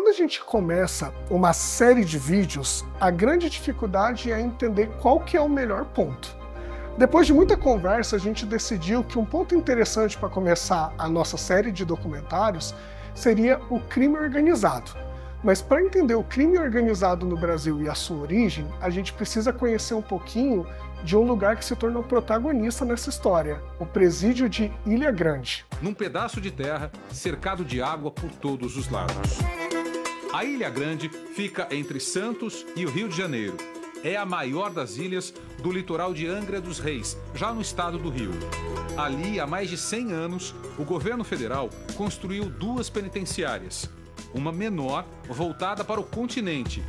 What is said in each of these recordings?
Quando a gente começa uma série de vídeos, a grande dificuldade é entender qual que é o melhor ponto. Depois de muita conversa, a gente decidiu que um ponto interessante para começar a nossa série de documentários seria o crime organizado. Mas para entender o crime organizado no Brasil e a sua origem, a gente precisa conhecer um pouquinho de um lugar que se tornou protagonista nessa história, o presídio de Ilha Grande. Num pedaço de terra, cercado de água por todos os lados. A Ilha Grande fica entre Santos e o Rio de Janeiro. É a maior das ilhas do litoral de Angra dos Reis, já no estado do Rio. Ali, há mais de 100 anos, o governo federal construiu 2 penitenciárias. Uma menor, voltada para o continente,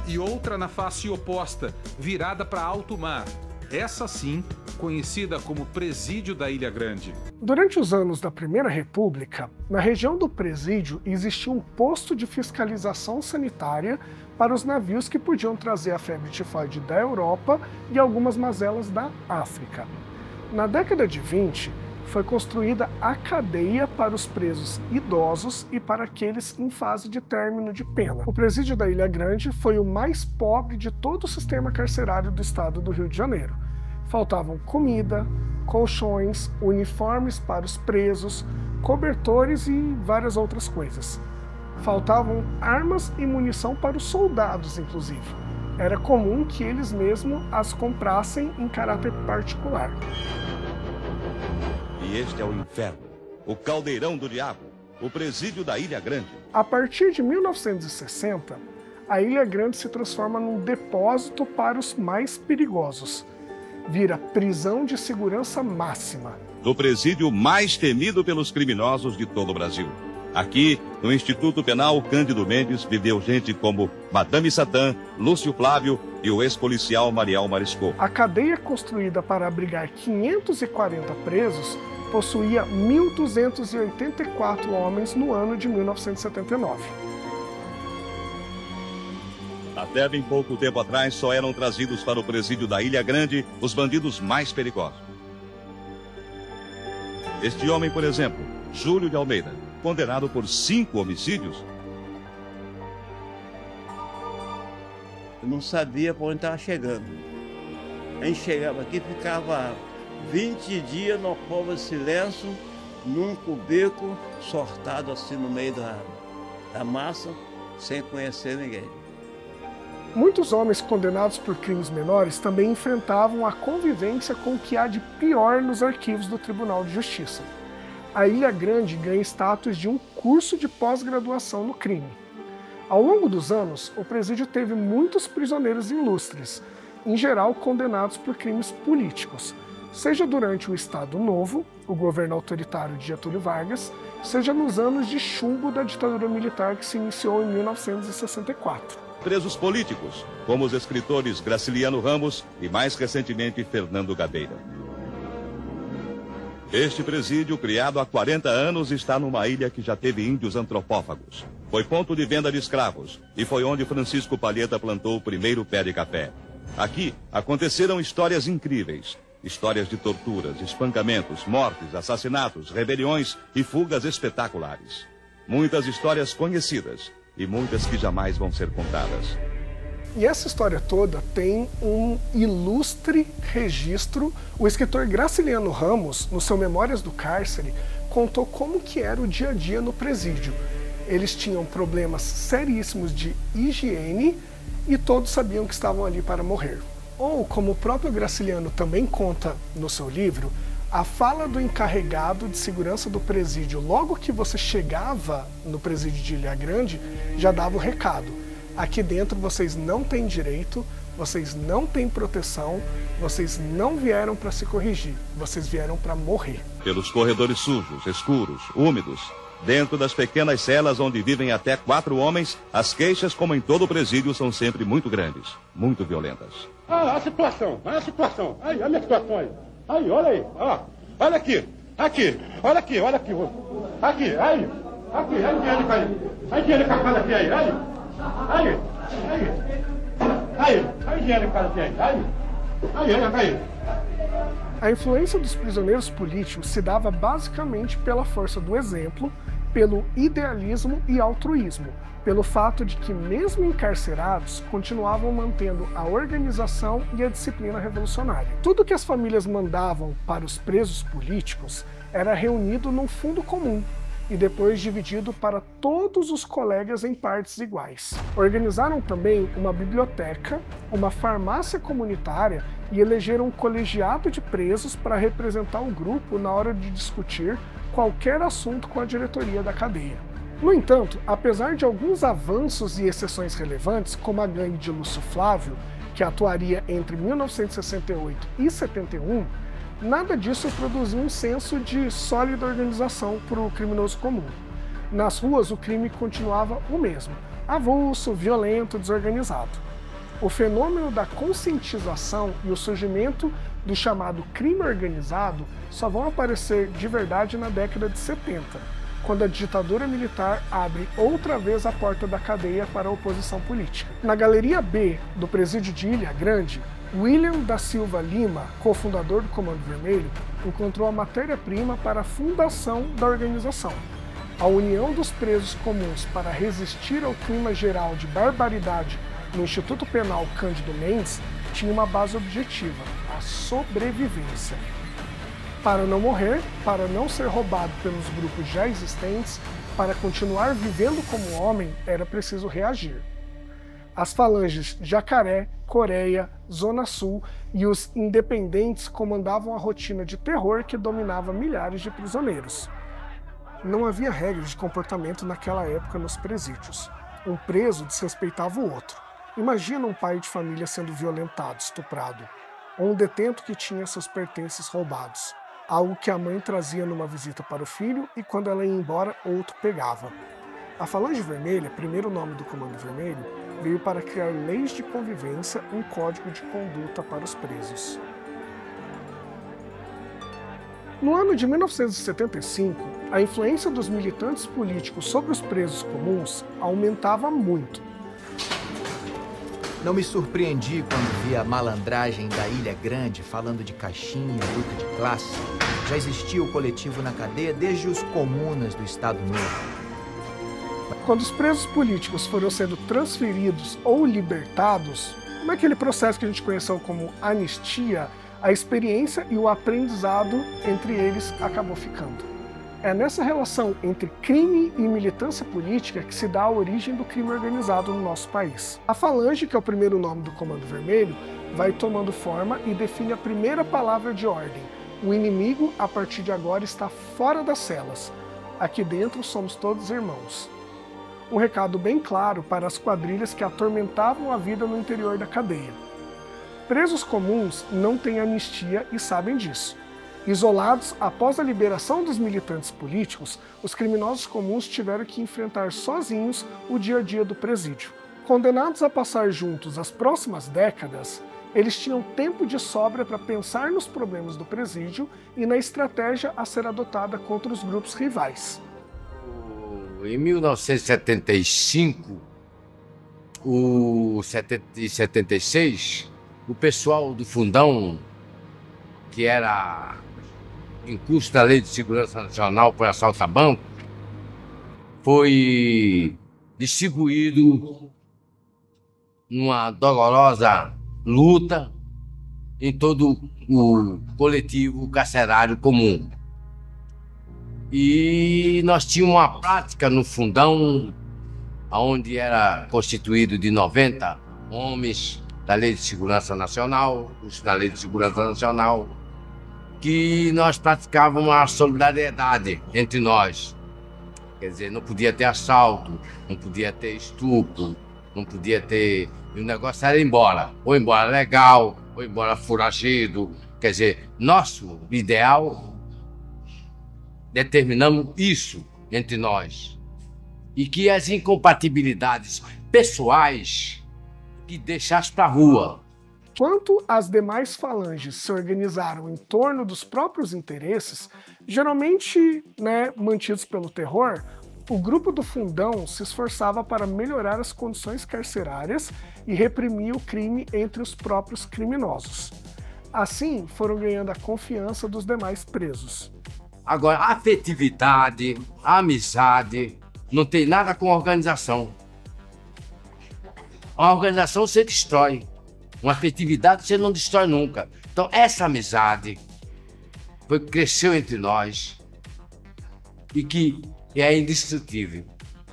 e outra na face oposta, virada para alto mar. Essa sim, conhecida como Presídio da Ilha Grande. Durante os anos da Primeira República, na região do presídio existia um posto de fiscalização sanitária para os navios que podiam trazer a febre tifoide da Europa e algumas mazelas da África. Na década de 20, foi construída a cadeia para os presos idosos e para aqueles em fase de término de pena. O presídio da Ilha Grande foi o mais pobre de todo o sistema carcerário do estado do Rio de Janeiro. Faltavam comida, colchões, uniformes para os presos, cobertores e várias outras coisas. Faltavam armas e munição para os soldados, inclusive. Era comum que eles mesmos as comprassem em caráter particular. E este é o inferno, o caldeirão do diabo, o presídio da Ilha Grande. A partir de 1960, a Ilha Grande se transforma num depósito para os mais perigosos. Vira prisão de segurança máxima. Do presídio mais temido pelos criminosos de todo o Brasil. Aqui, no Instituto Penal Cândido Mendes, viveu gente como Madame Satã, Lúcio Flávio e o ex-policial Mariel Marisco. A cadeia construída para abrigar 540 presos possuía 1.284 homens no ano de 1979. Até bem pouco tempo atrás, só eram trazidos para o presídio da Ilha Grande os bandidos mais perigosos. Este homem, por exemplo, Júlio de Almeida, condenado por 5 homicídios. Eu não sabia para onde estava chegando. A gente chegava aqui, ficava 20 dias no cova de silêncio, num cubico, sortado assim no meio da massa, sem conhecer ninguém. Muitos homens condenados por crimes menores também enfrentavam a convivência com o que há de pior nos arquivos do Tribunal de Justiça. A Ilha Grande ganha status de um curso de pós-graduação no crime. Ao longo dos anos, o presídio teve muitos prisioneiros ilustres, em geral condenados por crimes políticos, seja durante o Estado Novo, o governo autoritário de Getúlio Vargas, seja nos anos de chumbo da ditadura militar que se iniciou em 1964. Presos políticos, como os escritores Graciliano Ramos e, mais recentemente, Fernando Gabeira. Este presídio, criado há 40 anos, está numa ilha que já teve índios antropófagos. Foi ponto de venda de escravos e foi onde Francisco Palheta plantou o primeiro pé de café. Aqui aconteceram histórias incríveis. Histórias de torturas, espancamentos, mortes, assassinatos, rebeliões e fugas espetaculares. Muitas histórias conhecidas e muitas que jamais vão ser contadas. E essa história toda tem um ilustre registro. O escritor Graciliano Ramos, no seu Memórias do Cárcere, contou como que era o dia a dia no presídio. Eles tinham problemas seríssimos de higiene e todos sabiam que estavam ali para morrer. Ou, como o próprio Graciliano também conta no seu livro, a fala do encarregado de segurança do presídio, logo que você chegava no presídio de Ilha Grande, já dava o recado. Aqui dentro vocês não têm direito, vocês não têm proteção, vocês não vieram para se corrigir, vocês vieram para morrer. Pelos corredores sujos, escuros, úmidos, dentro das pequenas celas onde vivem até 4 homens, as queixas, como em todo o presídio, são sempre muito grandes, muito violentas. Ah, a situação, aí, olha a minha situação aí. Aí, olha aí, olha aqui, olha aqui, aí dinheiro caindo, aí dinheiro caindo aqui, aí dinheiro caindo aqui, aí. A influência dos prisioneiros políticos se dava basicamente pela força do exemplo pelo idealismo e altruísmo, pelo fato de que, mesmo encarcerados, continuavam mantendo a organização e a disciplina revolucionária. Tudo que as famílias mandavam para os presos políticos era reunido num fundo comum e depois dividido para todos os colegas em partes iguais. Organizaram também uma biblioteca, uma farmácia comunitária e elegeram um colegiado de presos para representar o grupo na hora de discutir qualquer assunto com a diretoria da cadeia. No entanto, apesar de alguns avanços e exceções relevantes, como a gangue de Lúcio Flávio, que atuaria entre 1968 e 71, nada disso produziu um senso de sólida organização para o criminoso comum. Nas ruas, o crime continuava o mesmo, avulso, violento, desorganizado. O fenômeno da conscientização e o surgimento do chamado crime organizado só vão aparecer de verdade na década de 70, quando a ditadura militar abre outra vez a porta da cadeia para a oposição política. Na Galeria B do Presídio de Ilha Grande, William da Silva Lima, cofundador do Comando Vermelho, encontrou a matéria-prima para a fundação da organização. A união dos presos comuns para resistir ao clima geral de barbaridade no Instituto Penal Cândido Mendes tinha uma base objetiva: a sobrevivência. Para não morrer, para não ser roubado pelos grupos já existentes, para continuar vivendo como homem, era preciso reagir. As falanges Jacaré, Coreia, Zona Sul e os independentes comandavam a rotina de terror que dominava milhares de prisioneiros. Não havia regras de comportamento naquela época nos presídios. Um preso desrespeitava o outro. Imagina um pai de família sendo violentado, estuprado, ou um detento que tinha seus pertences roubados. Algo que a mãe trazia numa visita para o filho e quando ela ia embora, outro pegava. A Falange Vermelha, primeiro nome do Comando Vermelho, veio para criar leis de convivência, um código de conduta para os presos. No ano de 1975, a influência dos militantes políticos sobre os presos comuns aumentava muito. Não me surpreendi quando vi a malandragem da Ilha Grande falando de caixinha, luta de classe. Já existia o coletivo na cadeia desde os comunas do Estado Novo. Quando os presos políticos foram sendo transferidos ou libertados, naquele processo que a gente conheceu como anistia, a experiência e o aprendizado entre eles acabou ficando. É nessa relação entre crime e militância política que se dá a origem do crime organizado no nosso país. A Falange, que é o primeiro nome do Comando Vermelho, vai tomando forma e define a primeira palavra de ordem. O inimigo, a partir de agora, está fora das celas. Aqui dentro somos todos irmãos. Um recado bem claro para as quadrilhas que atormentavam a vida no interior da cadeia. Presos comuns não têm anistia e sabem disso. Isolados após a liberação dos militantes políticos, os criminosos comuns tiveram que enfrentar sozinhos o dia a dia do presídio. Condenados a passar juntos as próximas décadas, eles tinham tempo de sobra para pensar nos problemas do presídio e na estratégia a ser adotada contra os grupos rivais. Em 1975 e 76, o pessoal do Fundão, que era em curso da Lei de Segurança Nacional por assalto a banco, foi distribuído numa dolorosa luta em todo o coletivo carcerário comum. E nós tínhamos uma prática no Fundão, onde era constituído de 90 homens da Lei de Segurança Nacional, da Lei de Segurança Nacional, que nós praticávamos a solidariedade entre nós. Quer dizer, não podia ter assalto, não podia ter estupro, não podia ter... E o negócio era ir embora, ou embora legal, ou embora foragido. Quer dizer, nosso ideal, determinamos isso entre nós. E que as incompatibilidades pessoais que deixasse para a rua. Enquanto as demais falanges se organizaram em torno dos próprios interesses, geralmente mantidos pelo terror, o grupo do Fundão se esforçava para melhorar as condições carcerárias e reprimir o crime entre os próprios criminosos. Assim, foram ganhando a confiança dos demais presos. Agora, a afetividade, a amizade, não tem nada com organização. Uma organização você destrói. Uma afetividade você não destrói nunca. Então, essa amizade cresceu entre nós e que é indestrutível.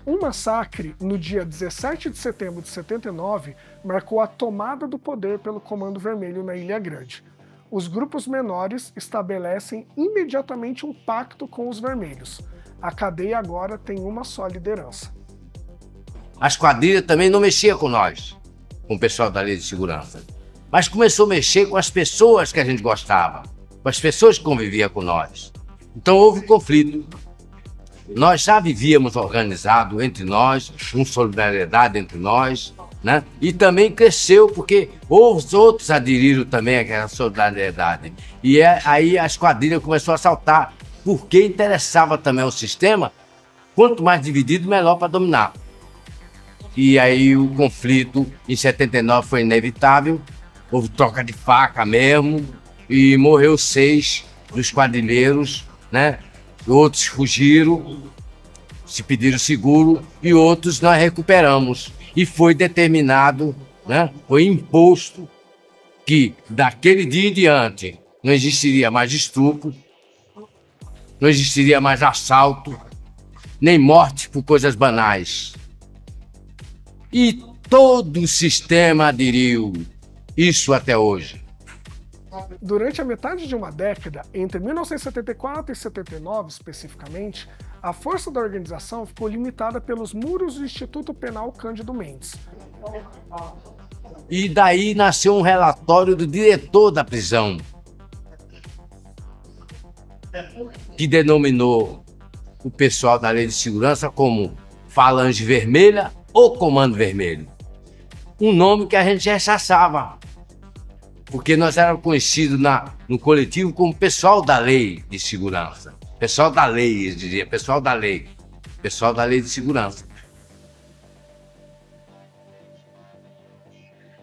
Um massacre no dia 17 de setembro de 79 marcou a tomada do poder pelo Comando Vermelho na Ilha Grande. Os grupos menores estabelecem imediatamente um pacto com os vermelhos. A cadeia agora tem uma só liderança. As quadrilhas também não mexiam com nós, com o pessoal da Lei de Segurança. Mas começou a mexer com as pessoas que a gente gostava, com as pessoas que conviviam com nós. Então houve conflito. Nós já vivíamos organizado entre nós, com solidariedade entre nós, né? E também cresceu porque os outros aderiram também àquela solidariedade. E aí as quadrilhas começaram a saltar, porque interessava também ao sistema, quanto mais dividido, melhor para dominar. E aí o conflito em 79 foi inevitável, houve troca de faca mesmo, e morreu 6 dos quadrilheiros, né? Outros fugiram, se pediram seguro, e outros nós recuperamos. E foi determinado, né? Foi imposto que daquele dia em diante não existiria mais estupro, não existiria mais assalto, nem morte por coisas banais. E todo o sistema aderiu, isso até hoje. Durante a metade de uma década, entre 1974 e 79 especificamente, a força da organização ficou limitada pelos muros do Instituto Penal Cândido Mendes. E daí nasceu um relatório do diretor da prisão, que denominou o pessoal da Lei de Segurança como Falange Vermelha ou Comando Vermelho. Um nome que a gente rechaçava, porque nós éramos conhecidos no coletivo como pessoal da Lei de Segurança. Pessoal da lei, eu diria, pessoal da lei de segurança.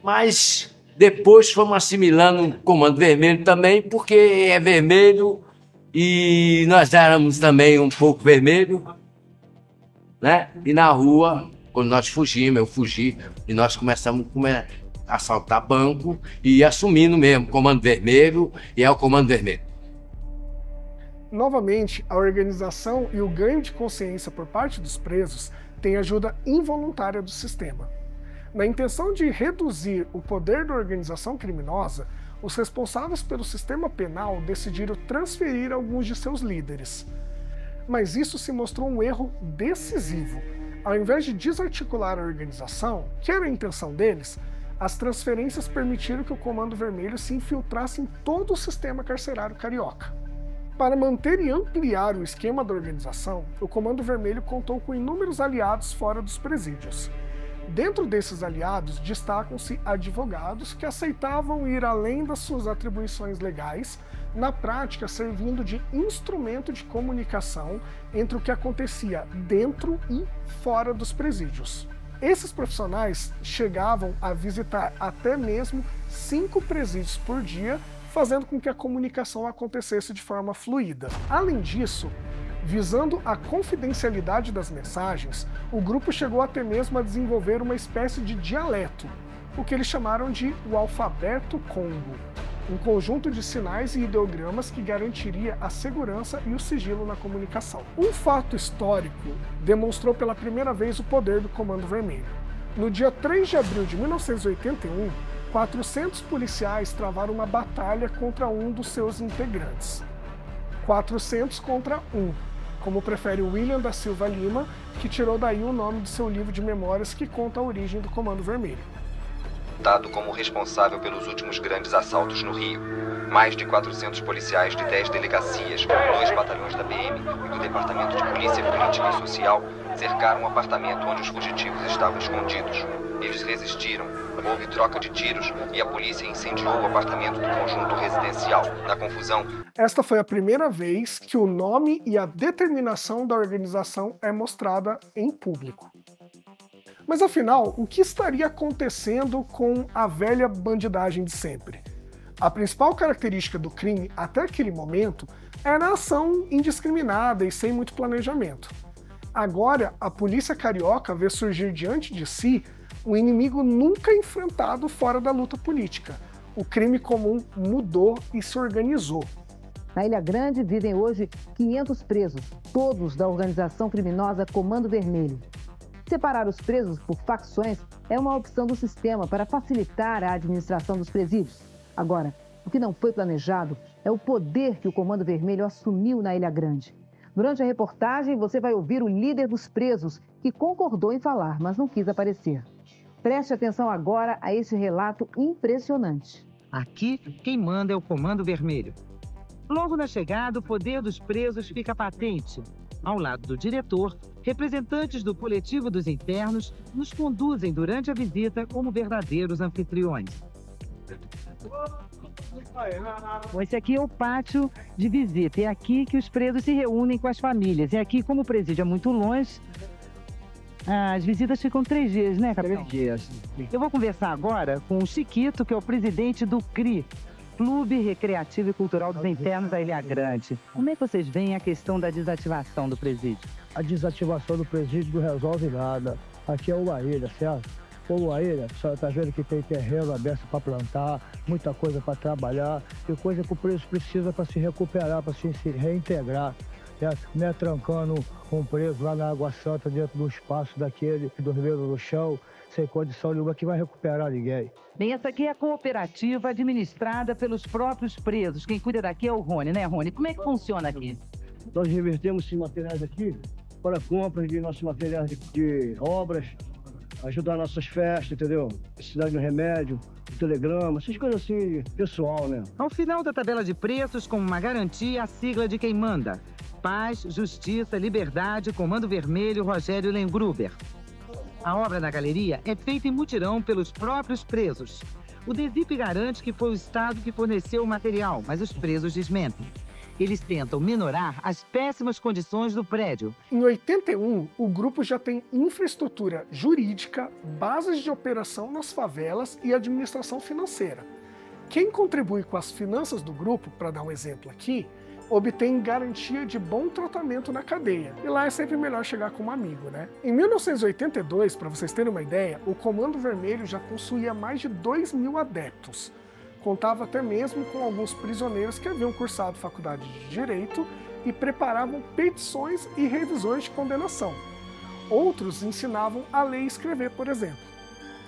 Mas depois fomos assimilando o Comando Vermelho também, porque é vermelho e nós éramos também um pouco vermelho, né? E na rua, quando nós fugimos, eu fugi, e nós começamos a assaltar banco e assumindo mesmo Comando Vermelho, e é o Comando Vermelho. Novamente, a organização e o ganho de consciência por parte dos presos têm ajuda involuntária do sistema. Na intenção de reduzir o poder da organização criminosa, os responsáveis pelo sistema penal decidiram transferir alguns de seus líderes. Mas isso se mostrou um erro decisivo. Ao invés de desarticular a organização, que era a intenção deles, as transferências permitiram que o Comando Vermelho se infiltrasse em todo o sistema carcerário carioca. Para manter e ampliar o esquema da organização, o Comando Vermelho contou com inúmeros aliados fora dos presídios. Dentro desses aliados, destacam-se advogados que aceitavam ir além das suas atribuições legais, na prática servindo de instrumento de comunicação entre o que acontecia dentro e fora dos presídios. Esses profissionais chegavam a visitar até mesmo 5 presídios por dia, fazendo com que a comunicação acontecesse de forma fluida. Além disso, visando a confidencialidade das mensagens, o grupo chegou até mesmo a desenvolver uma espécie de dialeto, o que eles chamaram de o alfabeto Congo, um conjunto de sinais e ideogramas que garantiria a segurança e o sigilo na comunicação. Um fato histórico demonstrou pela primeira vez o poder do Comando Vermelho. No dia 3 de abril de 1981, 400 policiais travaram uma batalha contra um dos seus integrantes. 400 contra 1, como prefere William da Silva Lima, que tirou daí o nome do seu livro de memórias que conta a origem do Comando Vermelho. Dado como responsável pelos últimos grandes assaltos no Rio. Mais de 400 policiais de 10 delegacias, 2 batalhões da PM e do Departamento de Polícia Política e Social cercaram o apartamento onde os fugitivos estavam escondidos. Eles resistiram, houve troca de tiros e a polícia incendiou o apartamento do conjunto residencial. Na confusão... Esta foi a primeira vez que o nome e a determinação da organização é mostrada em público. Mas afinal, o que estaria acontecendo com a velha bandidagem de sempre? A principal característica do crime até aquele momento Era ação indiscriminada e sem muito planejamento. Agora, a polícia carioca vê surgir diante de si um inimigo nunca enfrentado fora da luta política. O crime comum mudou e se organizou. Na Ilha Grande vivem hoje 500 presos, todos da organização criminosa Comando Vermelho. Separar os presos por facções é uma opção do sistema para facilitar a administração dos presídios. Agora, o que não foi planejado é o poder que o Comando Vermelho assumiu na Ilha Grande. Durante a reportagem, você vai ouvir o líder dos presos, que concordou em falar, mas não quis aparecer. Preste atenção agora a esse relato impressionante. Aqui, quem manda é o Comando Vermelho. Logo na chegada, o poder dos presos fica patente. Ao lado do diretor, representantes do coletivo dos internos nos conduzem durante a visita como verdadeiros anfitriões. Esse aqui é o pátio de visita. É aqui que os presos se reúnem com as famílias. E aqui, como o presídio é muito longe, as visitas ficam 3 dias, né, capitão? 3 dias. Eu vou conversar agora com o Chiquito, que é o presidente do CRI, Clube Recreativo e Cultural dos Internos da Ilha Grande. Como é que vocês veem a questão da desativação do presídio? A desativação do presídio não resolve nada. Aqui é uma ilha, certo? Como a ilha, a senhora está vendo que tem terreno aberto para plantar, muita coisa para trabalhar, e coisa que o preso precisa para se recuperar, para se reintegrar. Certo? Não é trancando um preso lá na Água Santa, dentro do espaço daquele, dormindo no chão, sem condição nenhuma que vai recuperar ninguém. Bem, essa aqui é a cooperativa administrada pelos próprios presos. Quem cuida daqui é o Rony, né, Rony? Como é que funciona aqui? Nós revertemos esses materiais aqui para compras de nossos materiais de obras, ajudar nossas festas, entendeu? Precisar de um remédio, um telegrama, essas coisas assim, pessoal, né? Ao final da tabela de preços, como uma garantia, a sigla de quem manda. Paz, Justiça, Liberdade, Comando Vermelho, Rogério Lengruber. A obra na galeria é feita em mutirão pelos próprios presos. O DESIP garante que foi o Estado que forneceu o material, mas os presos desmentem. Eles tentam minorar as péssimas condições do prédio. Em 81, o grupo já tem infraestrutura jurídica, bases de operação nas favelas e administração financeira. Quem contribui com as finanças do grupo, para dar um exemplo aqui, obtém garantia de bom tratamento na cadeia. E lá é sempre melhor chegar com um amigo, né? Em 1982, para vocês terem uma ideia, o Comando Vermelho já possuía mais de 2.000 adeptos. Contava até mesmo com alguns prisioneiros que haviam cursado faculdade de Direito e preparavam petições e revisões de condenação. Outros ensinavam a ler e escrever, por exemplo.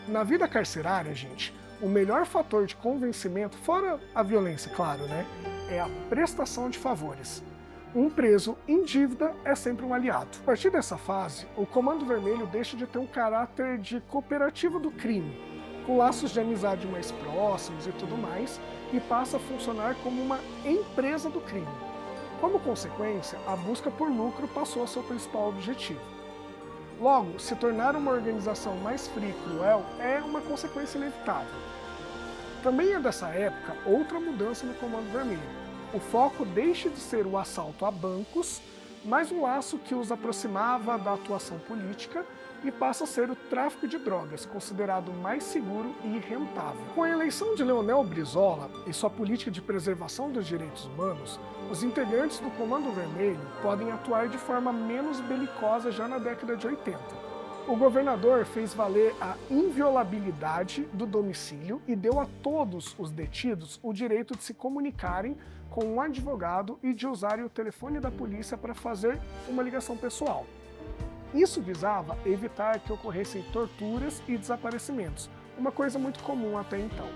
Na vida carcerária, gente, o melhor fator de convencimento, fora a violência, claro, né, é a prestação de favores. Um preso em dívida é sempre um aliado. A partir dessa fase, o Comando Vermelho deixa de ter um caráter de cooperativa do crime, com laços de amizade mais próximos e tudo mais, e passa a funcionar como uma empresa do crime. Como consequência, a busca por lucro passou a ser o principal objetivo. Logo, se tornar uma organização mais fria e cruel é uma consequência inevitável. Também é dessa época outra mudança no Comando Vermelho. O foco deixa de ser o assalto a bancos, mas um laço que os aproximava da atuação política, e passa a ser o tráfico de drogas, considerado mais seguro e rentável. Com a eleição de Leonel Brizola e sua política de preservação dos direitos humanos, os integrantes do Comando Vermelho podem atuar de forma menos belicosa já na década de 80. O governador fez valer a inviolabilidade do domicílio e deu a todos os detidos o direito de se comunicarem com um advogado e de usarem o telefone da polícia para fazer uma ligação pessoal. Isso visava evitar que ocorressem torturas e desaparecimentos, uma coisa muito comum até então.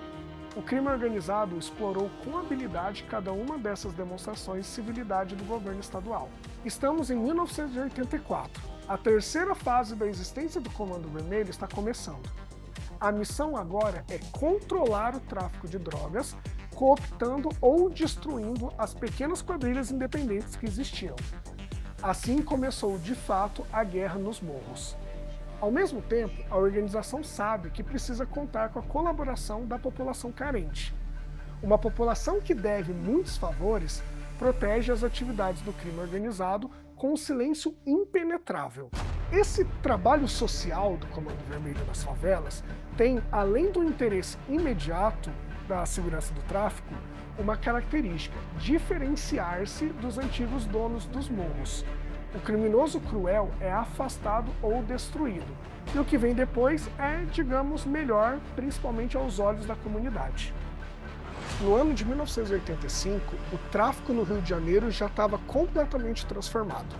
O crime organizado explorou com habilidade cada uma dessas demonstrações de civilidade do governo estadual. Estamos em 1984. A terceira fase da existência do Comando Vermelho está começando. A missão agora é controlar o tráfico de drogas, cooptando ou destruindo as pequenas quadrilhas independentes que existiam. Assim começou, de fato, a guerra nos morros. Ao mesmo tempo, a organização sabe que precisa contar com a colaboração da população carente. Uma população que deve muitos favores protege as atividades do crime organizado com um silêncio impenetrável. Esse trabalho social do Comando Vermelho nas favelas tem, além do interesse imediato da segurança do tráfico, uma característica: diferenciar-se dos antigos donos dos morros. O criminoso cruel é afastado ou destruído, e o que vem depois é, digamos, melhor, principalmente aos olhos da comunidade. No ano de 1985, o tráfico no Rio de Janeiro já estava completamente transformado.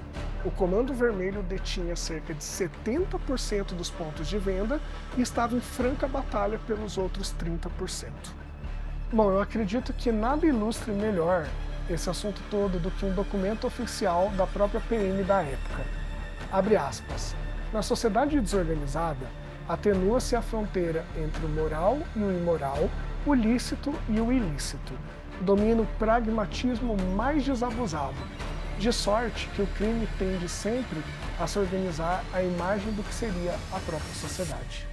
O Comando Vermelho detinha cerca de 70% dos pontos de venda e estava em franca batalha pelos outros 30%. Bom, eu acredito que nada ilustre melhor esse assunto todo do que um documento oficial da própria PM da época. Abre aspas. Na sociedade desorganizada, atenua-se a fronteira entre o moral e o imoral, o lícito e o ilícito. Domina o pragmatismo mais desabusado, de sorte que o crime tende sempre a se organizar à imagem do que seria a própria sociedade.